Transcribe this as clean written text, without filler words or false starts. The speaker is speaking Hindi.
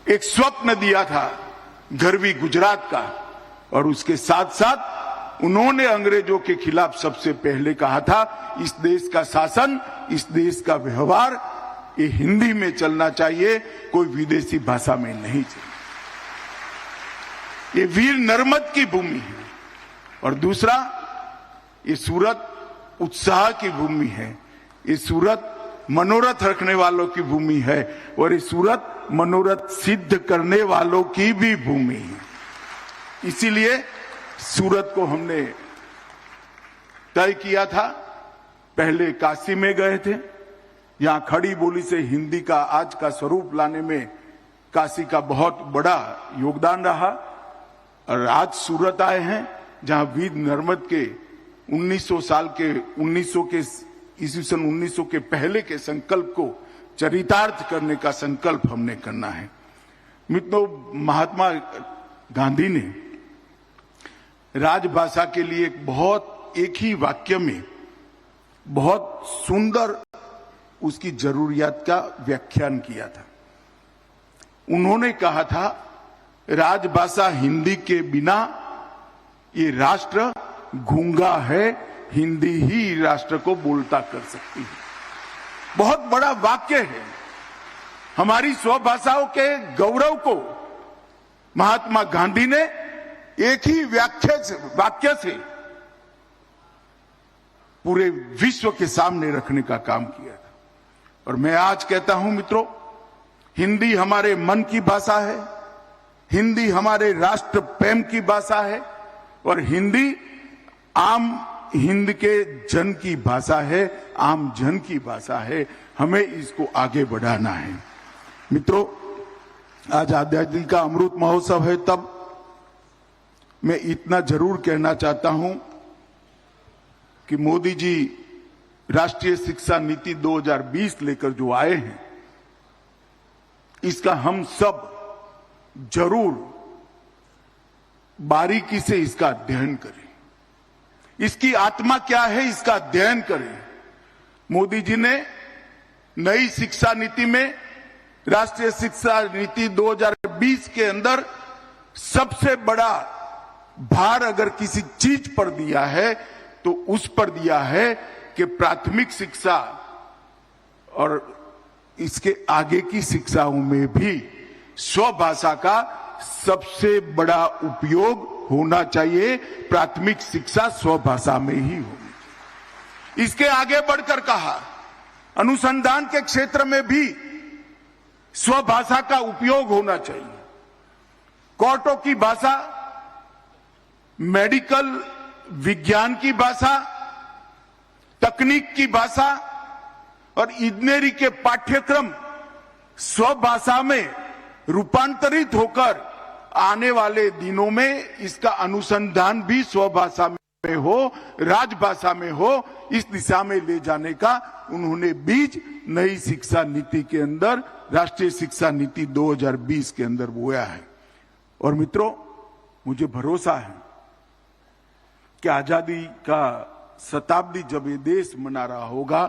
एक स्वप्न दिया था गरवी गुजरात का, और उसके साथ साथ उन्होंने अंग्रेजों के खिलाफ सबसे पहले कहा था इस देश का शासन, इस देश का व्यवहार ये हिंदी में चलना चाहिए, कोई विदेशी भाषा में नहीं चाहिए। ये वीर नर्मद की भूमि है। और दूसरा, ये सूरत उत्साह की भूमि है, ये सूरत मनोरथ रखने वालों की भूमि है, और ये सूरत मनोरथ सिद्ध करने वालों की भी भूमि है। इसीलिए सूरत को हमने तय किया था। पहले काशी में गए थे, यहां खड़ी बोली से हिंदी का आज का स्वरूप लाने में काशी का बहुत बड़ा योगदान रहा, और आज सूरत आए हैं जहां वीर नर्मद के 1900 साल के 1900 के ईस्वी सन 1900 के पहले के संकल्प को चरितार्थ करने का संकल्प हमने करना है। मित्रों, महात्मा गांधी ने राजभाषा के लिए एक ही वाक्य में बहुत सुंदर उसकी जरूरियात का व्याख्यान किया था। उन्होंने कहा था, राजभाषा हिंदी के बिना ये राष्ट्र गूंगा है, हिंदी ही राष्ट्र को बोलता कर सकती है। बहुत बड़ा वाक्य है। हमारी स्वभाषाओं के गौरव को महात्मा गांधी ने एक ही वाक्य से पूरे विश्व के सामने रखने का काम किया था। और मैं आज कहता हूं मित्रों, हिंदी हमारे मन की भाषा है, हिंदी हमारे राष्ट्र प्रेम की भाषा है, और हिंदी आम हिंद के जन की भाषा है, आम जन की भाषा है। हमें इसको आगे बढ़ाना है। मित्रों, आज आजादी का अमृत महोत्सव है, तब मैं इतना जरूर कहना चाहता हूं कि मोदी जी राष्ट्रीय शिक्षा नीति 2020 लेकर जो आए हैं, इसका हम सब जरूर बारीकी से इसका अध्ययन करें। इसकी आत्मा क्या है, इसका अध्ययन करें। मोदी जी ने नई शिक्षा नीति में, राष्ट्रीय शिक्षा नीति 2020 के अंदर सबसे बड़ा भार अगर किसी चीज पर दिया है तो उस पर दिया है कि प्राथमिक शिक्षा और इसके आगे की शिक्षाओं में भी स्वभाषा का सबसे बड़ा उपयोग होना चाहिए। प्राथमिक शिक्षा स्वभाषा में ही होगी। इसके आगे बढ़कर कहा, अनुसंधान के क्षेत्र में भी स्वभाषा का उपयोग होना चाहिए। कोर्टों की भाषा, मेडिकल विज्ञान की भाषा, तकनीक की भाषा और इंजीनियरिंग के पाठ्यक्रम स्वभाषा में रूपांतरित होकर आने वाले दिनों में इसका अनुसंधान भी स्वभाषा में हो, राजभाषा में हो, इस दिशा में ले जाने का उन्होंने बीज नई शिक्षा नीति के अंदर, राष्ट्रीय शिक्षा नीति 2020 के अंदर बोया है। और मित्रों, मुझे भरोसा है कि आजादी का शताब्दी जब ये देश मना रहा होगा